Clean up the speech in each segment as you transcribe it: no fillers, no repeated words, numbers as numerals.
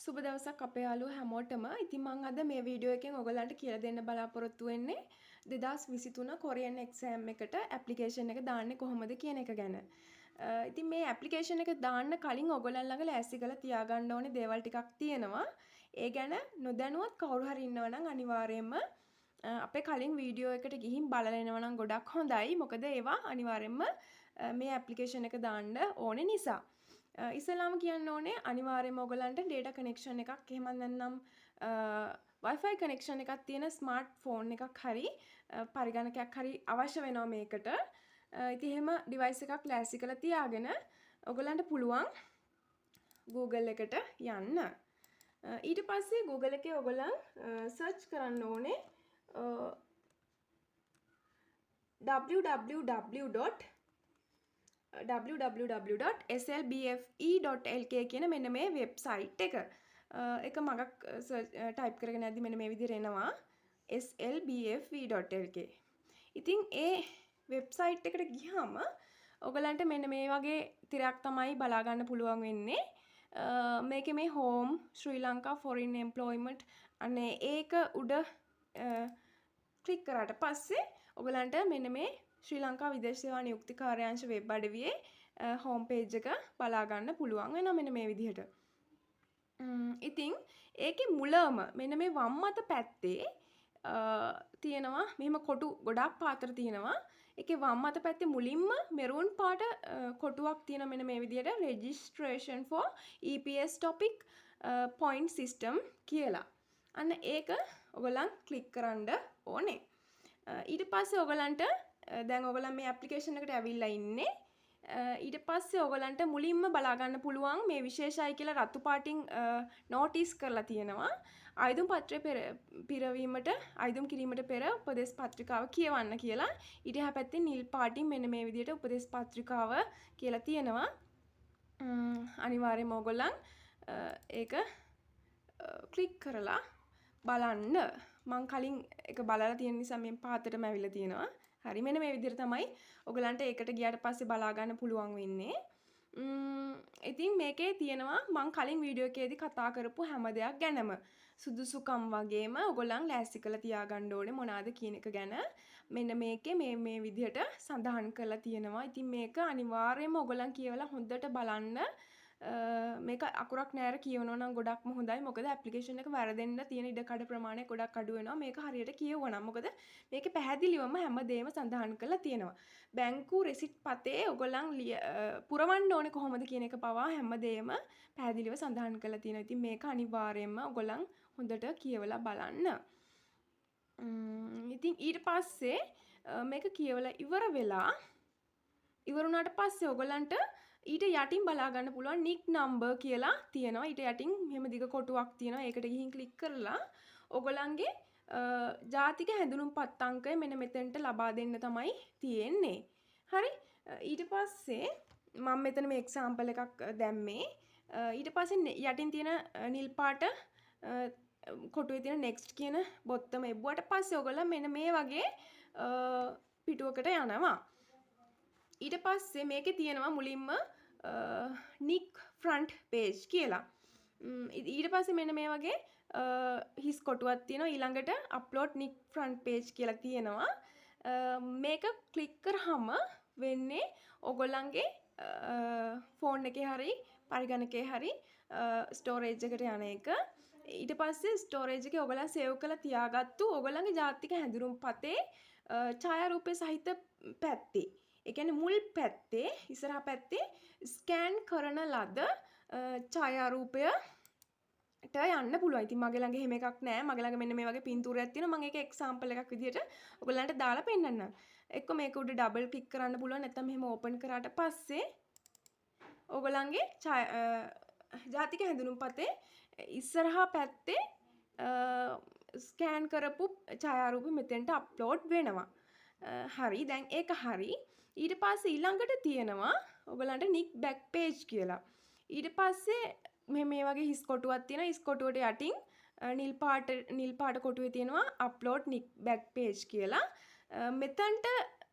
සුබ දවසක් අපේ යාළුවෝ හැමෝටම. ඉතින් මම අද මේ වීඩියෝ එකෙන් ඔයගලන්ට කියලා දෙන්න බලාපොරොත්තු වෙන්නේ 2023 කොරියන් එක්සෑම් එකට ඇප්ලිකේෂන් එක දාන්නේ කොහොමද කියන එක ගැන. ඉතින් මේ ඇප්ලිකේෂන් එක දාන්න කලින් ඔයගලන් ළඟ ලෑස්ති කරලා තියාගන්න ඕනේ දේවල් ටිකක් තියෙනවා. ඒ ගැන නොදැනුවත් කවුරු හරි ඉන්නවා නම් අනිවාර්යයෙන්ම අපේ කලින් වීඩියෝ එකට ගිහින් බලලා එනවා නම් ගොඩක් හොඳයි. මොකද ඒවා අනිවාර්යයෙන්ම මේ ඇප්ලිකේෂන් එක දාන්න ඕනේ නිසා. ඉස්සෙල්ලාම කියන්න ඕනේ අනිවාර්යයෙන්ම ඔයගලන්ට data connection එකක් එහෙම නැත්නම් Wi-Fi connection එකක් තියෙන ස්මාර්ට් ෆෝන් එකක් හරි පරිගණකයක් හරි අවශ්‍ය වෙනවා මේකට. ඉතින් එහෙම device එකක් ලෑස්ති කරලා තියාගෙන ඔයගලන්ට පුළුවන් Google එකට යන්න. ඊට පස්සේ Google එකේ ඔයගලන් search කරන්න ඕනේ www.slbfe.lk කියන මෙන්න මේ වෙබ්සයිට් එක. එක මගක් ටයිප් කරගෙන යද්දි මෙන්න මේ විදිහට එනවා slbfe.lk. ඉතින් ඒ වෙබ්සයිට් එකට ගියාම ඔයගලන්ට මෙන්න මේ වගේ තිරයක් තමයි බලා ගන්න පුළුවන් වෙන්නේ. මේකේ මේ home ශ්‍රී ලංකා foreign employment අනේ ඒක උඩ ක්ලික් කරාට පස්සේ ඔයගලන්ට මෙන්න මේ ශ්‍රී ලංකා විදේශ සේවා නියුක්ති කාර්යාංශ වෙබ් අඩවියේ හෝම් පේජ් එක බලා ගන්න පුළුවන් වෙනවා මෙන්න මේ විදිහට. ඉතින් ඒකේ මුලම මෙන්න මේ වම් අත පැත්තේ තියෙනවා මෙහෙම කොටු ගොඩක් පාතර තියෙනවා. ඒකේ වම් අත පැත්තේ මුලින්ම මෙරූන් පාට කොටුවක් තියෙන මෙන්න මේ විදිහට registration for EPS topic point system කියලා. අන්න ඒක ඔයගලන් ක්ලික් කරන්න ඕනේ. ඊට පස්සේ ඔයගලන්ට දැන් ඔයගලන් මේ ඇප්ලිකේෂන් එකට ඇවිල්ලා ඉන්නේ. ඊට පස්සේ ඔයගලන්ට මුලින්ම බලා ගන්න පුළුවන් මේ විශේෂයි කියලා රතු පාටින් නෝටිස් කරලා තියෙනවා. ආයුධ පත්‍රය පිරවීමට ආයුධම් කිරීමට පෙර උපදේශ පත්‍රිකාව කියවන්න කියලා. ඊට එහා පැත්තේ නිල් පාටින් මෙන්න මේ විදිහට උපදේශ පත්‍රිකාව කියලා තියෙනවා. අනිවාර්යයෙන්ම ඔයගලන් ඒක ක්ලික් කරලා බලන්න. මං කලින් එක බලලා තියෙන නිසා මේ පාතටම ඇවිල්ලා තියෙනවා. හරි මෙන්න මේ විදිහට තමයි ඔයගලන්ට ඒකට ගියාට පස්සේ බලා ගන්න පුළුවන් වෙන්නේ. ඉතින් මේකේ තියෙනවා මං කලින් වීඩියෝ එකේදී කතා කරපු හැම දෙයක් ගැනම සුදුසුකම් වගේම ඔයගලන් ලෑස්ති කරලා තියාගන්න ඕනේ මොනවාද කියන එක ගැන. මෙන්න මේකේ මේ විදිහට සඳහන් කරලා තියෙනවා. ඉතින් මේක අනිවාර්යයෙන්ම ඔයගලන් කියවලා හොඳට බලන්න. මේක අකුරක් නෑර කියවනවා නම් ගොඩක්ම හොඳයි. මොකද ඇප්ලිකේෂන් එක වැරදෙන්න තියෙන ඉඩ කඩ ප්‍රමාණය ගොඩක් අඩු වෙනවා. මේක හරියට කියවුවා මොකද මේකේ පැහැදිලිවම හැමදේම සඳහන් කරලා තියෙනවා. බැංකු රෙසිට් පතේ ඔයගොල්ලන් පුරවන්න ඕනේ කොහොමද කියන එක පවා හැමදේම පැහැදිලිව සඳහන් කරලා තියෙනවා. ඉතින් මේක අනිවාර්යයෙන්ම ඔයගොල්ලන් හොඳට කියවලා බලන්න. ඉතින් ඊට පස්සේ මේක කියවලා ඉවරුණාට පස්සේ ඔයගොල්ලන්ට ඊට යටින් බලා ගන්න පුළුවන් නික් නම්බර් කියලා තියෙනවා. ඊට යටින් මෙහෙම දිග කොටුවක් තියෙනවා. ඒකට ගිහින් ක්ලික් කරලා ඔයගොල්ලන්ගේ ජාතික හැඳුනුම්පත් අංකය මෙන්න මෙතෙන්ට ලබා දෙන්න තමයි තියෙන්නේ. හරි. ඊට පස්සේ මම මෙතන මේ එක්සැම්පල් එකක් දැම්මේ. ඊට පස්සේ යටින් තියෙන නිල් පාට කොටුවේ තියෙන next කියන බොත්තම එබ්බුවට පස්සේ ඔයගොල්ලන් මෙන්න මේ වගේ පිටුවකට යනවා. ඊට පස්සේ මේකේ තියෙනවා මුලින්ම නික් ෆ්‍රන්ට් පේජ් කියලා. ඊට පස්සේ මෙන්න මේ වගේ හිස් කොටුවක් තියෙනවා. ඊළඟට අප්ලෝඩ් නික් ෆ්‍රන්ට් පේජ් කියලා තියෙනවා. මේක ක්ලික් කරාම වෙන්නේ ඔයගොල්ලන්ගේ ෆෝන් එකේ හරි පරිගණකයේ හරි ස්ටෝරේජ් එකට යන එක. ඊට පස්සේ ස්ටෝරේජ් එකේ ඔයගොල්ලන් සේව් කරලා තියාගත්තු ඔයගොල්ලන්ගේ ජාතික හැඳුනුම්පතේ ඡායාරූපය සහිත පැත්තේ ඒ කියන්නේ මුල් පැත්තේ ඉස්සරහා පැත්තේ ස්කෑන් කරන ලද ඡායාරූපයට යන්න පුළුවන්. ඉතින් මගේ ළඟ එහෙම එකක් නැහැ. මගේ ළඟ මෙන්න මේ වගේ පින්තූරයක් තියෙනවා. මම ඒක එක්සැම්පල් එකක් විදිහට ඔයගොල්ලන්ට දාලා පෙන්නන්නම්. එක්ක මේක උඩ ඩබල් ක්ලික් කරන්න පුළුවන්. නැත්නම් මෙහෙම ඕපන් කරාට පස්සේ ඔයගොල්ලන්ගේ ජාතික හැඳුනුම්පතේ ඉස්සරහා පැත්තේ ස්කෑන් කරපු ඡායාරූපෙ මෙතෙන්ට අප්ලෝඩ් වෙනවා. හරි දැන් ඒක හරි. ඊට පස්සේ ඊළඟට තියෙනවා ඔයගලන්ට නික් බෑක් පේජ් කියලා. ඊට පස්සේ මේ වගේ හිස් කොටුවක් තියෙනවා. හිස් කොටුවට යටින් නිල් පාට කොටුවේ තියෙනවා අප්ලෝඩ් නික් බෑක් පේජ් කියලා. මෙතනට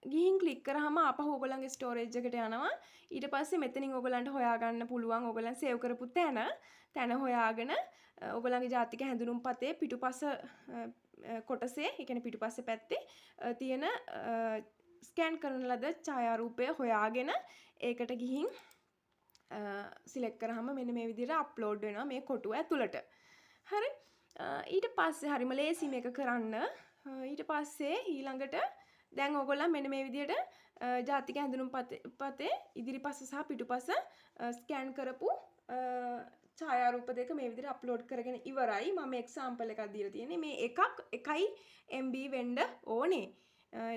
ගිහින් ක්ලික් කරාම ආපහු ඔයගොල්ලන්ගේ ස්ටෝරේජ් එකට යනවා. ඊට පස්සේ මෙතනින් ඔයගොල්ලන්ට හොයාගන්න පුළුවන් ඔයගොල්ලන් සේව් කරපු තැන හොයාගෙන ඔයගොල්ලන්ගේ ජාතික හැඳුනුම්පතේ පිටුපස කොටසේ, ඒ කියන්නේ පිටුපස්සේ පැත්තේ තියෙන ස්කෑන් කරන ලද ඡායාරූපය හොයාගෙන ඒකට ගිහින් සිලෙක්ට් කරාම මෙන්න මේ විදිහට අප්ලෝඩ් වෙනවා මේ කොටුව ඇතුළට. හරි. ඊට පස්සේ හරිම ලේසි මේක කරන්න. ඊට පස්සේ ඊළඟට දැන් ඔයගොල්ලන් මෙන්න මේ විදිහට ජාතික හැඳුනුම්පතේ ඉදිරිපස සහ පිටුපස ස්කෑන් කරපු ඡායාරූප දෙක මේ විදිහට අප්ලෝඩ් කරගෙන ඉවරයි. මම එක්සැම්පල් එකක් දීලා තියෙන්නේ. මේ එකයි MB වෙන්න ඕනේ.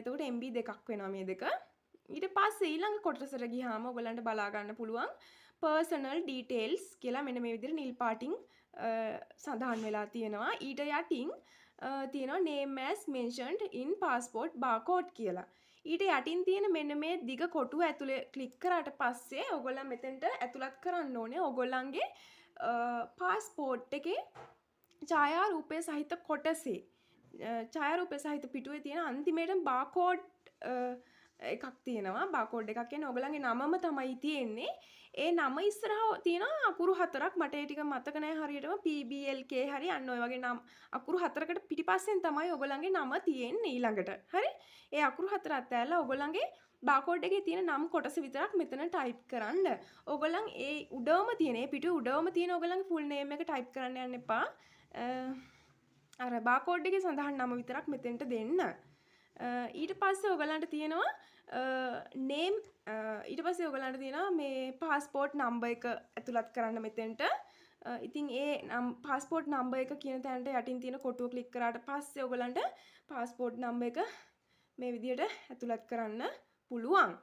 එතකොට MB දෙකක් වෙනවා මේ දෙක. ඊට පස්සේ ඊළඟ කොටසට ගියාම ඔයගලන්ට බලා ගන්න පුළුවන් personal details කියලා මෙන්න මේ විදිහට නිල් පාටින් සඳහන් වෙලා තියෙනවා. ඊට යටින් තියෙනවා name as mentioned in passport barcode කියලා. ඊට යටින් තියෙන මෙන්න මේ දිග කොටුව ඇතුලේ ක්ලික් කරාට පස්සේ ඔයගොල්ලන් මෙතෙන්ට ඇතුළත් කරන්න ඕනේ ඔයගොල්ලන්ගේ පාස්පෝර්ට් එකේ ඡායාරූපය සහිත කොටසේ ඡායාරූපය සහිත පිටුවේ තියෙන අන්තිමේට බාකෝඩ් එකක් තියෙනවා. බාකෝඩ් එකක් කියන්නේ ඔයගොල්ලන්ගේ නමම තමයි තියෙන්නේ. ඒ නම ඉස්සරහා තියෙන අකුරු 4ක් මට ඒ ටික මතක නැහැ හරියටම PBLK හරි අන්න ඔය වගේ නම් අකුරු 4කට පිටිපස්සෙන් තමයි ඔයගොල්ලන්ගේ නම තියෙන්නේ ඊළඟට. හරි? ඒ අකුරු 4 අතෑරලා ඔයගොල්ලන්ගේ බාකෝඩ් එකේ තියෙන නම් කොටස විතරක් මෙතන ටයිප් කරන්න. ඔයගොල්ලන් ඒ උඩවම තියෙන ඒ පිටුවේ උඩවම තියෙන ඔයගොල්ලන්ගේ ෆුල් නේම් එක ටයිප් කරන්න යන්න එපා. අර බාකෝඩ් එකේ සඳහන් නම විතරක් මෙතෙන්ට දෙන්න. ඊට පස්සේ ඔයගලන්ට තියෙනවා name ඊට පස්සේ ඔයගලන්ට තියෙනවා මේ passport number එක ඇතුළත් කරන්න මෙතෙන්ට. ඉතින් ඒ passport number එක කියන තැනට යටින් තියෙන කොටුව ක්ලික් කරාට පස්සේ ඔයගලන්ට passport number එක මේ විදිහට ඇතුළත් කරන්න පුළුවන්.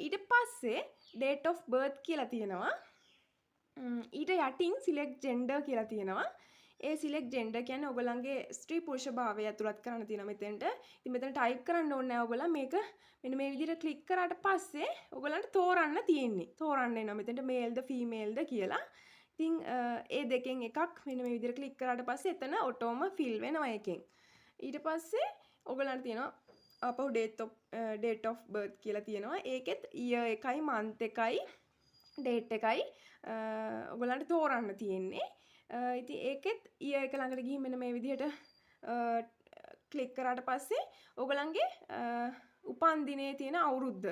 ඊට පස්සේ date of birth කියලා තියෙනවා. ඊට යටින් select gender කියලා තියෙනවා. ඒ select gender කියන්නේ ඔයගලන්ගේ ස්ත්‍රී පුරුෂ භාවය ඇතුළත් කරන්න තියෙනවා මෙතෙන්ට. ඉතින් මෙතන ටයිප් කරන්න ඕනේ නැහැ ඔයගලන්. මේක මෙන්න මේ විදිහට ක්ලික් කරාට පස්සේ ඔයගලන්ට තෝරන්න තියෙන්නේ. තෝරන්න එනවා මෙතෙන්ට male ද female ද කියලා. ඉතින් ඒ දෙකෙන් එකක් මෙන්න මේ විදිහට ක්ලික් කරාට පස්සේ එතන ඔටෝම fill වෙනවා එකෙන්. ඊට පස්සේ ඔයගලන්ට තියෙනවා අපහු date of birth කියලා තියෙනවා. ඒකෙත් year එකයි month එකයි date එකයි ඔයගලන්ට තෝරන්න තියෙන්නේ. ඉතින් ඒකෙත් year එක ළඟට ගිහින් මෙන්න මේ විදිහට ක්ලික් කරාට පස්සේ ඔයගලන්ගේ උපන් දිනේ තියෙන අවුරුද්ද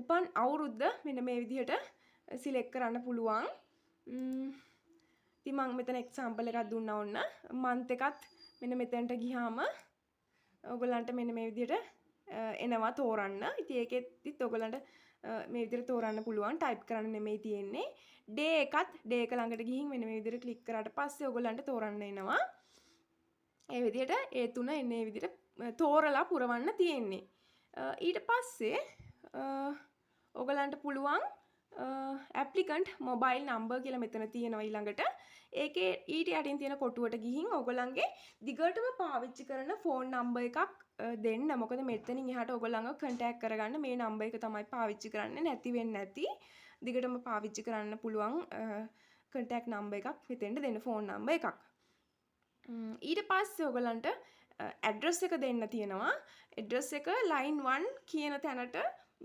උපන් අවුරුද්ද මෙන්න මේ විදිහට සිලෙක්ට් කරන්න පුළුවන්. ඉතින් මම මෙතන එක්සැම්පල් එකක් දුන්නා ඔන්න. month එකත් මෙන්න මෙතෙන්ට ගියාම ඔයගලන්ට මෙන්න මේ විදිහට එනවා තෝරන්න. ඉතින් ඒකෙත් ඔයගලන්ට මේ විදිහට තෝරන්න පුළුවන්. ටයිප් කරන්න නෙමෙයි තියෙන්නේ. day එකත් day එක ළඟට ගිහින් මෙන්න මේ විදිහට ක්ලික් කරාට පස්සේ ඔයගලන්ට තෝරන්න එනවා. ඒ විදිහට ඒ තුන එන්නේ මේ විදිහට තෝරලා පුරවන්න තියෙන්නේ. ඊට පස්සේ ඔයගලන්ට පුළුවන් applicant mobile number කියලා මෙතන තියෙනවා ඊළඟට. ඒකේ ඊට යටින් තියෙන කොටුවට ගිහින් ඔයගලන්ගේ දිගටම පාවිච්චි කරන ෆෝන් නම්බර් එකක් දෙන්න. මොකද මෙතනින් එහාට ඔයගලන්ව contact කරගන්න මේ නම්බර් එක තමයි පාවිච්චි කරන්නේ නැති වෙන්නේ නැති. දිගටම පාවිච්චි කරන්න පුළුවන් contact number එකක් මෙතෙන්ට දෙන්න ෆෝන් නම්බර් එකක්. ඊට පස්සේ ඔයගලන්ට address එක දෙන්න තියෙනවා. address එක line 1 කියන තැනට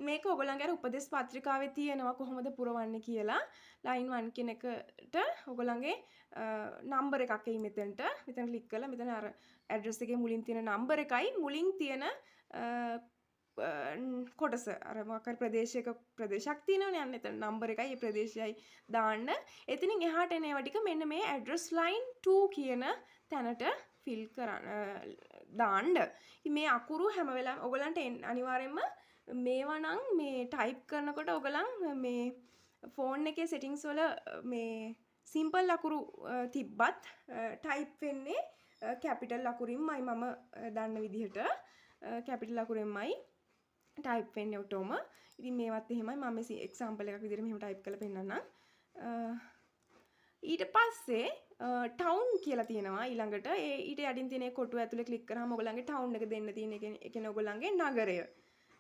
මේක ඔයගලන්ගේ අර උපදේශ පත්‍රිකාවේ තියෙනවා කොහොමද පුරවන්නේ කියලා. line 1 කියන එකට ඔයගලන්ගේ නම්බර් එකක් එයි මෙතෙන්ට. මෙතන ක්ලික් කරලා මෙතන අර address එකේ මුලින් තියෙන නම්බර් එකයි මුලින් තියෙන කොටස අර මොකක් හරි ප්‍රදේශයක් තියෙනවනේ අන්න එතන නම්බර් එකයි ඒ ප්‍රදේශයයි දාන්න. එතනින් එහාට එන ඒවා ටික මෙන්න මේ address line 2 කියන තැනට fill කරන්න දාන්න. ඉතින් මේ අකුරු හැම වෙලාවෙම ඔයගලන්ට අනිවාර්යයෙන්ම මේවා නම් මේ ටයිප් කරනකොට ඔයගලන් මේ ෆෝන් එකේ settings වල මේ simple අකුරු තිබ්බත් ටයිප් වෙන්නේ capital අකුරින්මයි මම දන්න විදිහට capital අකුරෙන්මයි ටයිප් වෙන්නේ ඔටෝම. ඉතින් මේවත් එහෙමයි මම මේ එක්සැම්පල් එකක් විදිහට මෙහෙම ටයිප් කරලා පෙන්නන්නම්. ඊට පස්සේ town කියලා තියෙනවා ඊළඟට. ඒ ඊට යටින් තියෙන කොටුව ඇතුලේ ක්ලික් කරාම ඔයගලන්ගේ town එක දෙන්න තියෙන එක කියන්නේ ඔයගලන්ගේ නගරය.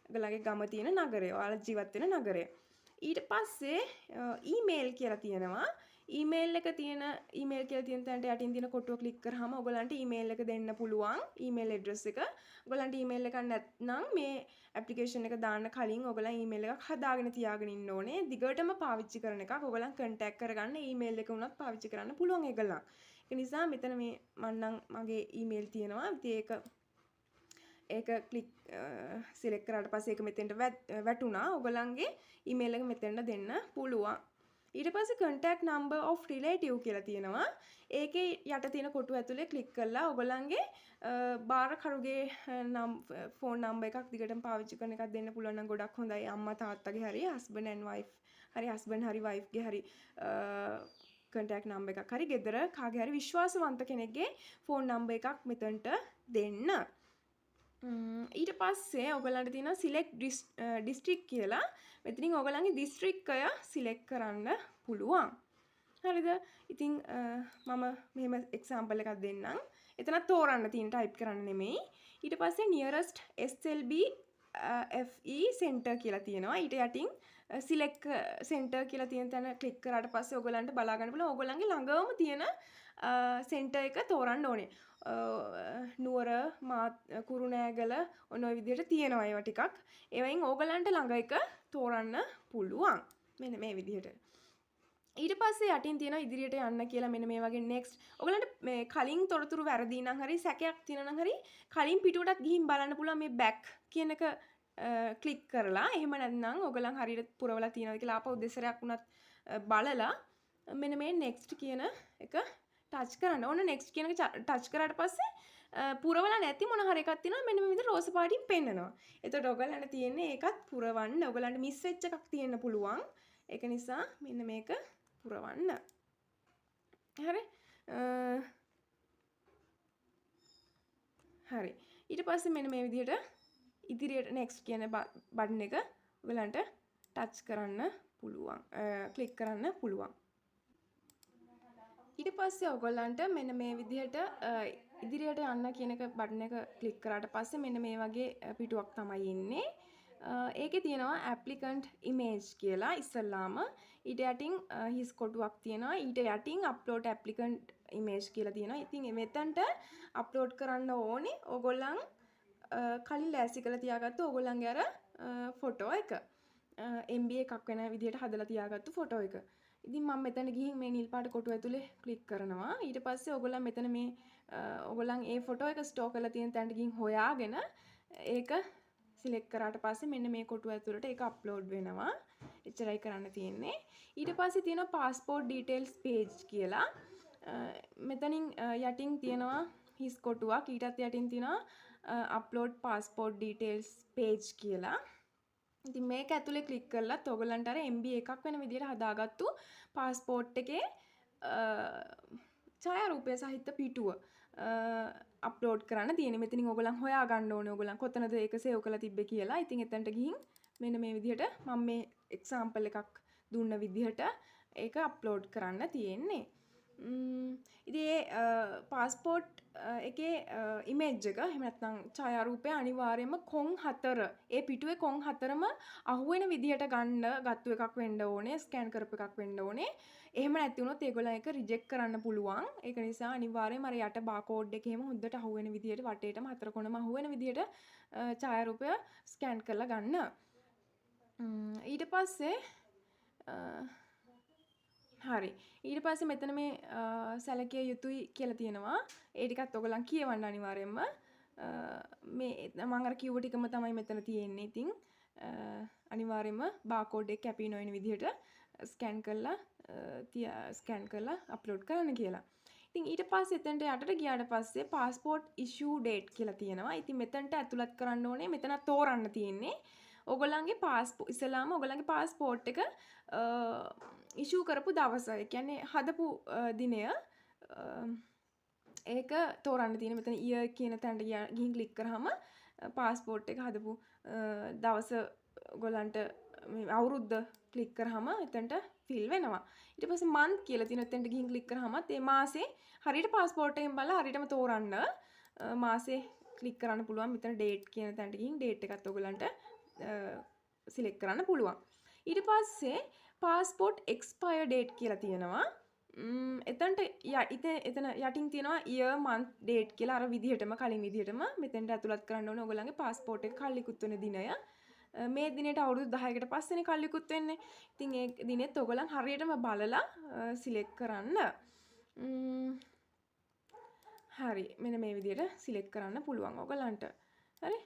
ඔයගලන්ගේ ගම තියෙන නගරය. ඔයාලා ජීවත් වෙන නගරය. ඊට පස්සේ email කියලා තියෙනවා. ඊමේල් එක තියෙන ඊමේල් කියලා තියෙන තැනට යටින් තියෙන කොටුව ක්ලික් කරාම ඔයගලන්ට ඊමේල් එක දෙන්න පුළුවන් ඊමේල් ඇඩ්‍රස් එක. ඔයගලන්ට ඊමේල් එකක් නැත්නම් මේ ඇප්ලිකේෂන් එක දාන්න කලින් ඔයගලන් ඊමේල් එකක් හදාගෙන තියාගෙන ඉන්න ඕනේ. දිගටම පාවිච්චි කරන එකක්. ඔයගලන් කන්ටැක්ට් කරගන්න ඊමේල් එක උනත් පාවිච්චි කරන්න පුළුවන් ඒගොල්ලන්. ඒ නිසා මෙතන මේ මන්නම් මගේ ඊමේල් තියෙනවා. ඉතින් ඒක ක්ලික් සිලෙක්ට් කරාට පස්සේ ඒක මෙතෙන්ට වැටුණා. ඔයගලන්ගේ ඊමේල් එක මෙතෙන්ට දෙන්න පුළුවන්. ඊට පස්සේ contact number of relative කියලා තියෙනවා. ඒකේ යට තියෙන කොටුව ඇතුලේ ක්ලික් කරලා ඔයගලන්ගේ බාරකරුගේ ෆෝන් නම්බර් එකක් දිගටම පාවිච්චි කරන එකක් දෙන්න පුළුවන් නම් ගොඩක් හොඳයි. අම්මා තාත්තගේ හරි husband and wife හරි husband හරි wife ගේ හරි contact number එකක් හරි ගෙදර කාගේ හරි විශ්වාසවන්ත කෙනෙක්ගේ ෆෝන් නම්බර් එකක් මෙතනට දෙන්න. ඊට පස්සේ ඔයගලන්ට තියෙනවා select district කියලා. මෙතනින් ඔයගලන්ගේ දිස්ත්‍රික්කය සිලෙක්ට් කරන්න පුළුවන්. හරිද? ඉතින් මම මෙහෙම එක්සැම්පල් එකක් දෙන්නම්. එතන තෝරන්න තියෙන ටයිප් කරන්න නෙමෙයි. ඊට පස්සේ nearest SLB FE center කියලා තියෙනවා. ඊට යටින් select center කියලා තියෙන තැන ක්ලික් කරාට පස්සේ ඔයගලන්ට බලා ගන්න පුළුවන් ඔයගලන්ගේ ළඟම තියෙන center එක තෝරන්න ඕනේ. නුවර කුරුණෑගල ඔන්න ඔය විදිහට තියෙනවා ඒවා ටිකක්. ඒවයින් ඕගලන්ට ළඟ එක තෝරන්න පුළුවන්. මෙන්න මේ විදිහට. ඊට පස්සේ යටින් තියෙනවා ඉදිරියට යන්න කියලා මෙන්න මේ වගේ next. ඔයගලන්ට මේ කලින් තොරතුරු වැරදි නම් හරි සැකයක් තියෙනවා නම් හරි කලින් පිටුවටත් ගිහින් බලන්න පුළුවන් මේ back කියන එක ක්ලික් කරලා. එහෙම නැත්නම් ඔයගලන් හරියට පුරවලා තියෙනවද කියලා ආපහු දෙසරයක් වුණත් බලලා මෙන්න මේ next කියන එක ටච් කරන්න ඕන. next කියන එක ටච් කරාට පස්සේ පුරවලා නැති මොන හරි එකක් තියෙනවා මෙන්න මේ විදිහට රෝස පාටින් පෙන්නනවා. එතකොට ඔයගලන්ට තියෙන්නේ ඒකත් පුරවන්න. ඔයගලන්ට මිස් වෙච්ච එකක් තියෙන්න පුළුවන්. ඒක නිසා මෙන්න මේක පුරවන්න. හරි. හරි. ඊට පස්සේ මෙන්න මේ විදිහට ඉදිරියට next කියන බටන් එක ඔයගලන්ට ටච් කරන්න පුළුවන්. ක්ලික් කරන්න පුළුවන්. ඊට පස්සේ ඔයගොල්ලන්ට මෙන්න මේ විදිහට ඉදිරියට යන්න කියන එක බටන් එක ක්ලික් කරාට පස්සේ මෙන්න මේ වගේ පිටුවක් තමයි ඉන්නේ. ඒකේ තියෙනවා applicant image කියලා ඉස්සල්ලාම. ඊට යටින් his කොටුවක් තියෙනවා. ඊට යටින් upload applicant image කියලා තියෙනවා. ඉතින් මෙතනට upload කරන්න ඕනේ ඔයගොල්ලන් කලින් ලෑස්ති කරලා තියාගත්තු ඔයගොල්ලන්ගේ අර ෆොටෝ එක. MB එකක් වෙන විදිහට හදලා තියාගත්තු ෆොටෝ එක. ඉතින් මම මෙතන ගිහින් මේ නිල් පාට කොටුව ඇතුලේ ක්ලික් කරනවා. ඊට පස්සේ ඔයගොල්ලන් මෙතන මේ ඔයගොල්ලන් ඒ ෆොටෝ එක ස්ටෝර් කරලා තියෙන තැනට ගිහින් හොයාගෙන ඒක සිලෙක්ට් කරාට පස්සේ මෙන්න මේ කොටුව ඇතුලට ඒක අප්ලෝඩ් වෙනවා. එච්චරයි කරන්න තියෙන්නේ. ඊට පස්සේ තියෙනවා passport details page කියලා. මෙතනින් යටින් තියෙනවා his කොටුවක්. ඊටත් යටින් තියෙනවා upload passport details page කියලා. ඉතින් මේක ඇතුලේ ක්ලික් කරලත් ඔයගලන්ට අර MB එකක් වෙන විදිහට හදාගත්තු પાස්පෝර්ට් එකේ ඡායාරූපය සහිත පිටුව අප්ලෝඩ් කරන්න තියෙන්නේ. මෙතනින් ඔයගලන් හොයා ගන්න ඕනේ ඔයගලන් කොතනද ඒක සේව් කරලා තිබ්බේ කියලා. ඉතින් එතනට ගිහින් මෙන්න මේ විදිහට මම මේ එක්සැම්පල් එකක් දුන්න විදිහට ඒක අප්ලෝඩ් කරන්න තියෙන්නේ. ඉතින් ඒ පාස්පෝර්ට් එකේ ඉමේජ් එක එහෙම නැත්නම් ඡායාරූපය අනිවාර්යයෙන්ම කොන් 4 ඒ පිටුවේ කොන් 4ම අහුවෙන විදිහට ගත්තු එකක් වෙන්න ඕනේ, ස්කෑන් කරපු එකක් වෙන්න ඕනේ. එහෙම නැති වුණොත් ඒගොල්ලන් ඒක රිජෙක්ට් කරන්න පුළුවන්. ඒක නිසා අනිවාර්යයෙන්ම අර යට බාකෝඩ් එකේම හොඳට අහුවෙන විදිහට වටේටම 4 කොනම අහුවෙන විදිහට ඡායාරූපය ස්කෑන් කරලා ගන්න. ඊට පස්සේ හරි. ඊට පස්සේ මෙතන මේ සැලකිය යුතුයි කියලා තියෙනවා. ඒ ටිකත් ඔයගලන් කියවන්න අනිවාර්යයෙන්ම. මේ මම අර කිව්ව ටිකම තමයි මෙතන තියෙන්නේ. ඉතින් අනිවාර්යයෙන්ම බාකෝඩ් එක කැපී නොවන විදිහට ස්කෑන් කරලා අප්ලෝඩ් කරන්න කියලා. ඉතින් ඊට පස්සේ එතනට යටට ගියාට පස්සේ passport issue date කියලා තියෙනවා. ඉතින් මෙතනට ඇතුළත් කරන්න ඕනේ. මෙතන තෝරන්න තියෙන්නේ. ඔයගොල්ලන්ගේ ඉස්සලාම ඔයගොල්ලන්ගේ passport එක ඉෂුව කරපු දවස. ඒ කියන්නේ හදපු දිනය ඒක තෝරන්න තියෙන. මෙතන year කියන තැනට ගිහින් ක්ලික් කරාම passport එක හදපු දවස ඔයගොල්ලන්ට අවුරුද්ද ක්ලික් කරාම එතනට ෆිල් වෙනවා. ඊට පස්සේ month කියලා තියෙන එතනට ගිහින් ක්ලික් කරාමත් ඒ මාසේ හරියට passport එකෙන් බලලා හරියටම තෝරන්න මාසේ ක්ලික් කරන්න පුළුවන්. මෙතන date කියන තැනට ගිහින් date එකත් ඔයගොල්ලන්ට සිලෙක්ට් කරන්න පුළුවන්. ඊට පස්සේ passport expire date කියලා තියෙනවා. එතන්ට එතන යටින් තියෙනවා year month date කියලා අර විදිහටම කලින් විදිහටම මෙතෙන්ට ඇතුළත් කරන්න ඕනේ ඔයගොල්ලන්ගේ passport එක කල්ලිකුත් වෙන දිනය. මේ දිනේට අවුරුදු 10කට පස්සේනේ කල්ලිකුත් වෙන්නේ. ඉතින් ඒ දිනෙත් ඔයගොල්ලන් හරියටම බලලා සිලෙක්ට් කරන්න. හරි මෙන්න මේ විදිහට සිලෙක්ට් කරන්න පුළුවන් ඔයගොල්ලන්ට. හරි.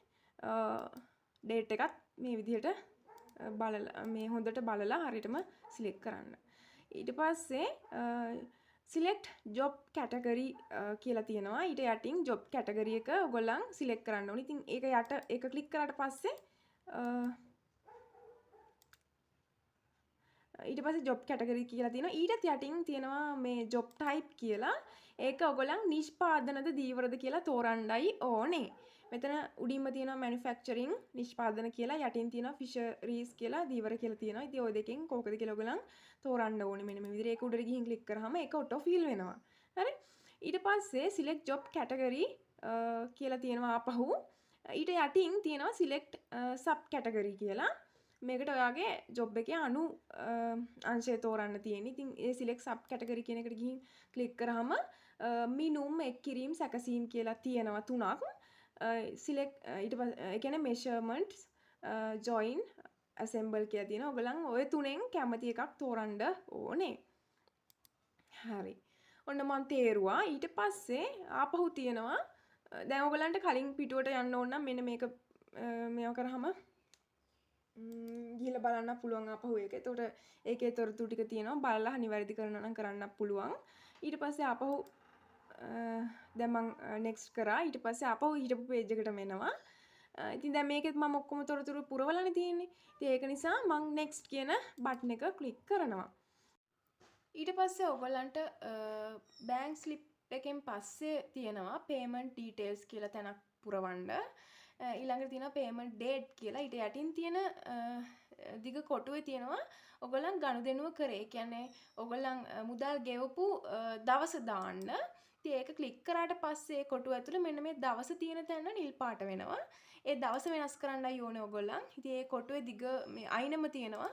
ඩේට් එකත් මේ විදිහට බලලා මේ හොඳට බලලා හරියටම සිලෙක්ට් කරන්න. ඊට පස්සේ select job category කියලා තියෙනවා. ඊට යටින් job category එක ඔයගොල්ලන් select කරන්න ඕනේ. ඉතින් ඒක යට ඒක click කරාට පස්සේ ඊට පස්සේ job category කියලා තියෙනවා. ඊටත් යටින් තියෙනවා මේ job type කියලා. ඒක ඔයගොල්ලන් නිෂ්පාදනද දීවරද කියලා තෝරන්නයි ඕනේ. මෙතන උඩින්ම තියෙනවා manufacturing නිෂ්පාදන කියලා යටින් තියෙනවා fisheries කියලා දීවර කියලා තියෙනවා. ඉතින් ওই දෙකෙන් කෝකද කියලා ඔයගොල්ලන් තෝරන්න ඕනේ. මෙන්න මේ විදිහට ඒක උඩට ගිහින් ක්ලික් කරාම ඒක auto fill වෙනවා. හරි. ඊට පස්සේ select job category කියලා තියෙනවා ආපහු. ඊට යටින් තියෙනවා select sub category කියලා. මේකට ඔයාගේ job එකේ අංශය තෝරන්න තියෙන්නේ. ඉතින් ඒ select sub category කියන එකට ගිහින් ක්ලික් කරාම මිනුම් එක්කිරීම් සැකසීම් කියලා තියෙනවා තුනක්. select ඊට පස්සේ ඒ කියන්නේ measurements join assemble කියලා තියෙනවා. ඔයගොල්ලන් ওই තුනෙන් කැමති එකක් තෝරන්න ඕනේ. හරි. ඔන්න මම තේරුවා. ඊට පස්සේ ආපහු තියෙනවා දැන් ඔයගොල්ලන්ට කලින් පිටුවට යන්න ඕන නම් මෙන්න මේක මේව කරාම ගිහලා බලන්න පුළුවන් ආපහු ඒක. එතකොට ඒකේ තොරතුරු ටික තියෙනවා. බලලා නිවැරදි කරනවා නම් කරන්න පුළුවන්. ඊට පස්සේ ආපහු දැන් මම next කරා. ඊට පස්සේ ආපහු හිටපු page එකටම එනවා. ඉතින් දැන් මේකෙත් මම ඔක්කොම තොරතුරු පුරවලානේ තියෙන්නේ. ඉතින් ඒක නිසා මම next කියන බටන් එක ක්ලික් කරනවා. ඊට පස්සේ ඔයගොල්ලන්ට bank slip එකෙන් පස්සේ තියෙනවා payment details කියලා තැනක් පුරවන්න. ඊළඟට තියෙනවා payment date කියලා. ඊට යටින් තියෙන දිග කොටුවේ තියෙනවා ඔයගොල්ලන් ගනුදෙනුව කරේ. ඒ කියන්නේ ඔයගොල්ලන් මුදල් ගෙවපු දවස දාන්න. ඉතින් ඒක ක්ලික් කරාට පස්සේ කොටුව ඇතුලේ මෙන්න මේ දවස තියෙන තැන නිල් පාට වෙනවා. ඒ දවස වෙනස් කරන්නයි ඕනේ ඔයගොල්ලන්. ඉතින් ඒ කොටුවේ දිග මේ අයිනම තියෙනවා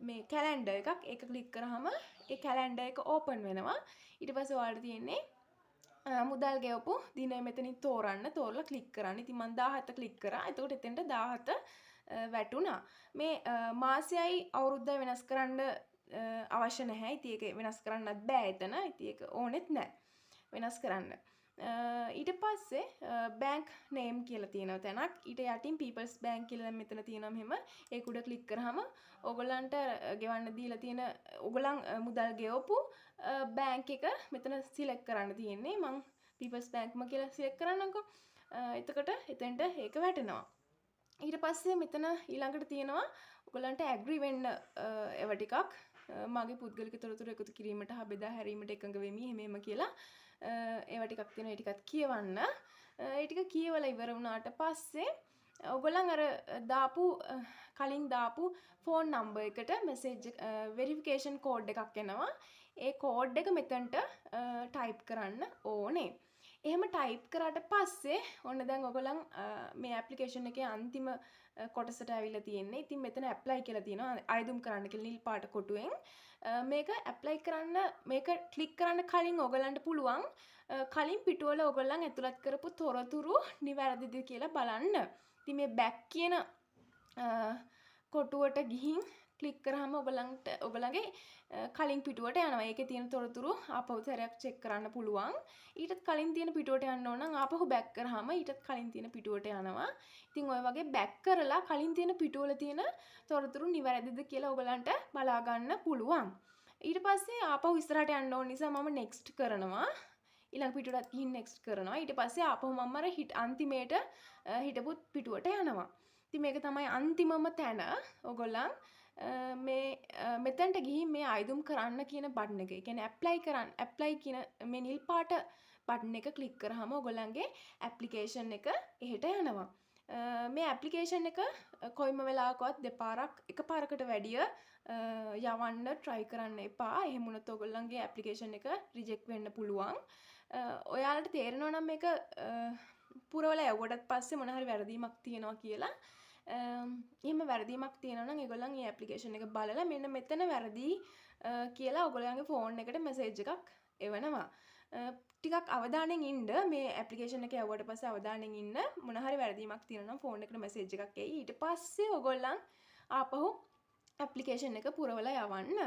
මේ කැලෙන්ඩර් එකක්. ඒක ක්ලික් කරාම ඒ කැලෙන්ඩර් එක ඕපන් වෙනවා. ඊට පස්සේ ඔයාලට තියෙන්නේ මුදල් ගෙවපු දිනය මෙතනින් තෝරන්න. තෝරලා ක්ලික් කරන්න. ඉතින් මම 17 ක්ලික් කරා. එතකොට එතෙන්ට 17 වැටුණා. මේ මාසයයි අවුරුද්දයි වෙනස් කරන්න අවශ්‍ය නැහැ. ඉතින් ඒක වෙනස් කරන්නත් බෑ එතන. ඉතින් ඒක ඕනෙත් නැහැ වෙනස් කරන්න. ඊට පස්සේ bank name කියලා තියෙනවා තැනක්. ඊට යටින් People's Bank කියලා මෙතන තියෙනවා මෙහෙම. ඒක උඩ ක්ලික් කරාම ඔයගොල්ලන්ට ගෙවන්න දීලා තියෙන ඔයගොල්ලන් මුදල් ගෙවපු බැංක් එක මෙතන සිලෙක්ට් කරන්න තියෙන්නේ. මම People's Bankම කියලා සිලෙක්ට් කරන්නම්කෝ. එතකොට එතෙන්ට ඒක වැටෙනවා. ඊට පස්සේ මෙතන ඊළඟට තියෙනවා ඔයගොල්ලන්ට ඇග්‍රී වෙන්න ඒව ටිකක් මගේ පුද්ගලික තොරතුරු එකතු කිරීමට හා බෙදා හැරීමට එකඟ වෙමි එහෙම කියලා ඒව ටිකක් තියෙනවා. ඒ ටිකත් කියවන්න. ඒ ටික කියවලා ඉවර වුණාට පස්සේ ඔයගොල්ලන් අර කලින් දාපු ෆෝන් නම්බර් එකට මෙසේජ් වෙරිෆිකේෂන් කෝඩ් එකක් එනවා. ඒ කෝඩ් එක මෙතනට ටයිප් කරන්න ඕනේ. එහෙම ටයිප් කරාට පස්සේ ඔන්න දැන් ඔයගොල්ලන් මේ ඇප්ලිකේෂන් එකේ අන්තිම කොටසට ඇවිල්ලා තියෙන්නේ. ඉතින් මෙතන ඇප්ලයි කියලා තියෙනවා. අයදුම් කරන්න කියලා නිල් පාට කොටුවෙන්. මේක ඇප්ලයි කරන්න මේක ක්ලික් කරන්න කලින් ඔයගොල්ලන්ට පුළුවන් කලින් පිටුවල ඔයගොල්ලන් ඇතුළත් කරපු තොරතුරු නිවැරදිද කියලා බලන්න. ඉතින් මේ බැක් කියන කොටුවට ගිහින් ක්ලික් කරාම ඔයගොල්ලන්ගේ කලින් පිටුවට යනවා. ඒකේ තියෙන තොරතුරු ආපහු සැරයක් චෙක් කරන්න පුළුවන්. ඊටත් කලින් තියෙන පිටුවට යන්න ඕන නම් ආපහු බැක් කරාම ඊටත් කලින් තියෙන පිටුවට යනවා. ඉතින් ඔය වගේ බැක් කරලා කලින් තියෙන පිටුවල තියෙන තොරතුරු නිවැරදිද කියලා ඔයගලන්ට බලා ගන්න පුළුවන්. ඊට පස්සේ ආපහු ඉස්සරහට යන්න ඕන නිසා මම next කරනවා. ඊළඟ පිටුවටත් ගිහින් next කරනවා. ඊට පස්සේ ආපහු මම අර අන්තිමේට හිටපු පිටුවට යනවා. ඉතින් මේක තමයි අන්තිමම තැන. ඔයගොල්ලන් මෙතනට ගිහින් මේ අයදුම් කරන්න කියන බටන් එක. ඒ කියන්නේ apply කියන මේ නිල් පාට බටන් එක ක්ලික් කරාම ඔයගොල්ලන්ගේ ඇප්ලිකේෂන් එක එහෙට යනවා. මේ ඇප්ලිකේෂන් එක කොයිම වෙලාවකවත් දෙපාරක් එකපාරකට වැඩිය යවන්න try කරන්න එපා. එහෙම වුණොත් ඔයගොල්ලන්ගේ ඇප්ලිකේෂන් එක රිජෙක්ට් වෙන්න පුළුවන්. ඔයාලට තේරෙනවා නම් මේක පුරවලා යවුවටත් පස්සේ මොන හරි වැරදීමක් තියෙනවා කියලා. එහෙම වැරදීමක් තියෙනවා නම් ඒගොල්ලන් මේ ඇප්ලිකේෂන් එක බලලා මෙන්න මෙතන වැරදි කියලා ඔයගොල්ලන්ගේ ෆෝන් එකට මැසේජ් එකක් එවනවා. ටිකක් අවධානයෙන් ඉන්න මේ ඇප්ලිකේෂන් එක යවුවට පස්සේ අවධානයෙන් ඉන්න මොන හරි වැරදීමක් තියෙනවා නම් ෆෝන් එකට මැසේජ් එකක් එයි. ඊට පස්සේ ඔයගොල්ලන් ආපහු ඇප්ලිකේෂන් එක පුරවලා යවන්න.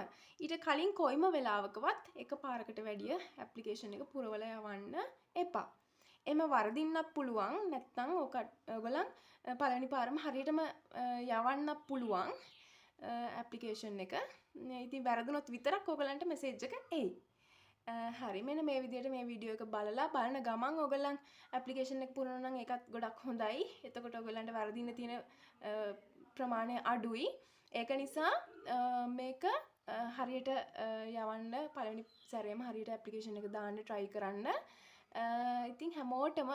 ඊට කලින් කොයිම වෙලාවකවත් එක පාරකට වැඩිය ඇප්ලිකේෂන් එක පුරවලා යවන්න එපා. එම වරදින්නත් පුළුවන් නැත්නම් ඔයගොල්ලන් පළවෙනි පාරම හරියටම යවන්න පුළුවන් ඇප්ලිකේෂන් එක. ඉතින් වැරදුනොත් විතරක් ඔයගොල්ලන්ට මැසේජ් එක එයි. හරි මෙන්න මේ විදිහට මේ වීඩියෝ එක බලලා බලන ගමන් ඔයගොල්ලන් ඇප්ලිකේෂන් එක පුරවනවා නම් ඒකත් ගොඩක් හොඳයි. එතකොට ඔයගොල්ලන්ට වරදින්න තියෙන ප්‍රමාණය අඩුයි. ඒක නිසා මේක හරියට යවන්න පළවෙනි සැරේම හරියට ඇප්ලිකේෂන් එක දාන්න try කරන්න. ඉතින් හැමෝටම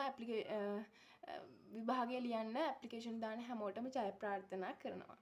විභාගය ලියන්න ඇප්ලිකේෂන් දාන්න හැමෝටම ජය ප්‍රාර්ථනා කරනවා.